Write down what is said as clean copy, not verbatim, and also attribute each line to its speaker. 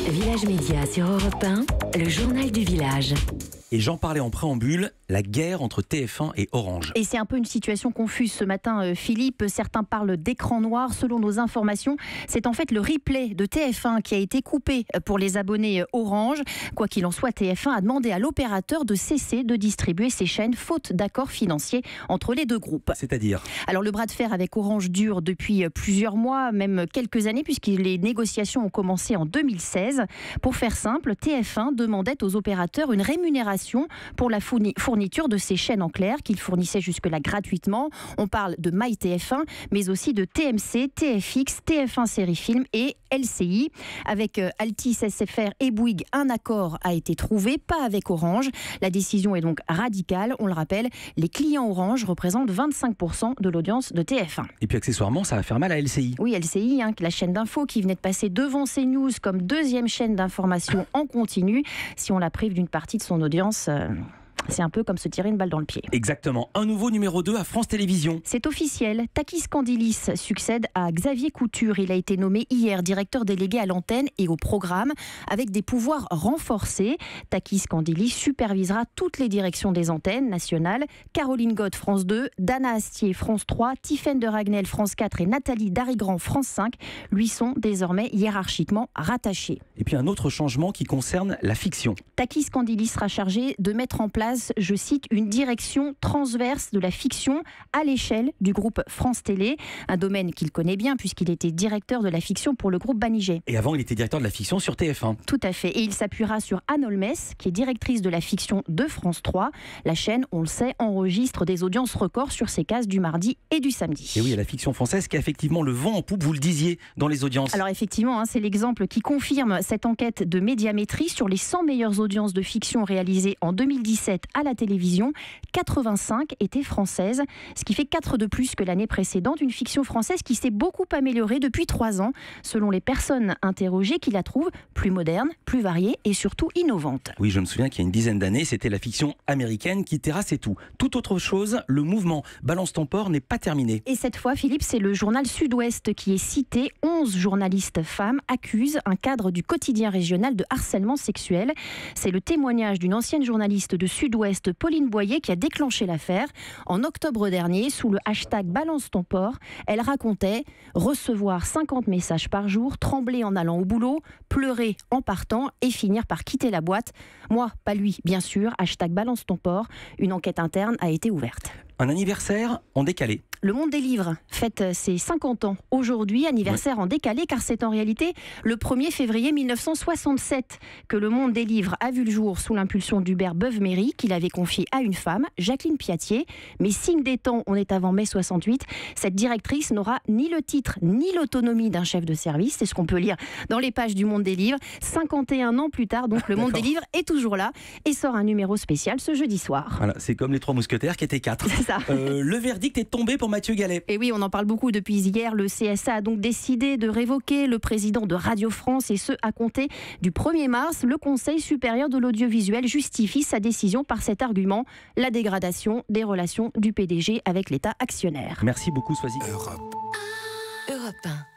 Speaker 1: Village Média sur Europe 1, le journal du village.
Speaker 2: Et j'en parlais en préambule, la guerre entre TF1 et Orange.
Speaker 3: Et c'est un peu une situation confuse ce matin, Philippe. Certains parlent d'écran noir. Selon nos informations, c'est en fait le replay de TF1 qui a été coupé pour les abonnés Orange. Quoi qu'il en soit, TF1 a demandé à l'opérateur de cesser de distribuer ses chaînes, faute d'accord financier entre les deux groupes.
Speaker 2: C'est-à-dire ?
Speaker 3: Alors le bras de fer avec Orange dure depuis plusieurs mois, même quelques années, puisque les négociations ont commencé en 2016. Pour faire simple, TF1 demandait aux opérateurs une rémunération pour la fourniture de ces chaînes en clair qu'ils fournissaient jusque-là gratuitement. On parle de MyTF1, mais aussi de TMC, TFX, TF1 Série Film et LCI. Avec Altice SFR et Bouygues, un accord a été trouvé, pas avec Orange. La décision est donc radicale. On le rappelle, les clients Orange représentent 25% de l'audience de TF1.
Speaker 2: Et puis accessoirement, ça va faire mal à LCI.
Speaker 3: Oui, LCI, la chaîne d'info qui venait de passer devant CNews comme deuxième chaîne d'information en continu. Si on la prive d'une partie de son audience, c'est un peu comme se tirer une balle dans le pied.
Speaker 2: Exactement. Un nouveau numéro 2 à France Télévisions.
Speaker 3: C'est officiel. Takis Candilis succède à Xavier Couture. Il a été nommé hier directeur délégué à l'antenne et au programme avec des pouvoirs renforcés. Takis Candilis supervisera toutes les directions des antennes nationales. Caroline Gott, France 2, Dana Astier, France 3, Tiffaine de Ragnel, France 4 et Nathalie Darigrand, France 5 lui sont désormais hiérarchiquement rattachés.
Speaker 2: Et puis un autre changement qui concerne la fiction.
Speaker 3: Takis Candilis sera chargé de mettre en place, je cite, une direction transverse de la fiction à l'échelle du groupe France Télé, un domaine qu'il connaît bien puisqu'il était directeur de la fiction pour le groupe Banijay.
Speaker 2: Et avant, il était directeur de la fiction sur TF1.
Speaker 3: Tout à fait. Et il s'appuiera sur Anne Holmes, qui est directrice de la fiction de France 3. La chaîne, on le sait, enregistre des audiences records sur ses cases du mardi et du samedi.
Speaker 2: Et oui, il y a la fiction française qui a effectivement le vent en poupe, vous le disiez, dans les audiences.
Speaker 3: Alors effectivement, c'est l'exemple qui confirme cette enquête de Médiamétrie sur les 100 meilleures audiences de fiction réalisées en 2017 à la télévision. 85 étaient françaises, ce qui fait 4 de plus que l'année précédente. Une fiction française qui s'est beaucoup améliorée depuis 3 ans, selon les personnes interrogées, qui la trouvent plus moderne, plus variée et surtout innovante.
Speaker 2: Oui, je me souviens qu'il y a une dizaine d'années, c'était la fiction américaine qui terrassait tout. Toute autre chose, le mouvement Balance ton port n'est pas terminé.
Speaker 3: Et cette fois, Philippe, c'est le journal Sud-Ouest qui est cité. 11 journalistes femmes accusent un cadre du quotidien régional de harcèlement sexuel. C'est le témoignage d'une ancienne journaliste de Sud-Ouest, Pauline Boyer, qui a déclenché l'affaire. En octobre dernier, sous le hashtag Balance ton port, elle racontait recevoir 50 messages par jour, trembler en allant au boulot, pleurer en partant et finir par quitter la boîte. Moi, pas lui, bien sûr. Hashtag Balance ton port. Une enquête interne a été ouverte.
Speaker 2: Un anniversaire en décalé.
Speaker 3: Le Monde des Livres fête ses 50 ans aujourd'hui, anniversaire en décalé, car c'est en réalité le 1er février 1967 que le Monde des Livres a vu le jour sous l'impulsion d'Hubert Beuve-Méry, qu'il avait confié à une femme, Jacqueline Piatier. Mais signe des temps, on est avant mai 68, cette directrice n'aura ni le titre ni l'autonomie d'un chef de service, c'est ce qu'on peut lire dans les pages du Monde des Livres. 51 ans plus tard, donc le Monde des Livres est toujours là et sort un numéro spécial ce jeudi soir.
Speaker 2: Voilà, c'est comme les 3 mousquetaires qui étaient 4.
Speaker 3: C'est ça.
Speaker 2: Le verdict est tombé pour Mathieu Gallet.
Speaker 3: Et oui, on en parle beaucoup depuis hier. Le CSA a donc décidé de révoquer le président de Radio France, et ce, à compter du 1er mars. Le Conseil supérieur de l'audiovisuel justifie sa décision par cet argument, la dégradation des relations du PDG avec l'État actionnaire.
Speaker 2: Merci beaucoup, Swazik.
Speaker 1: Europe 1.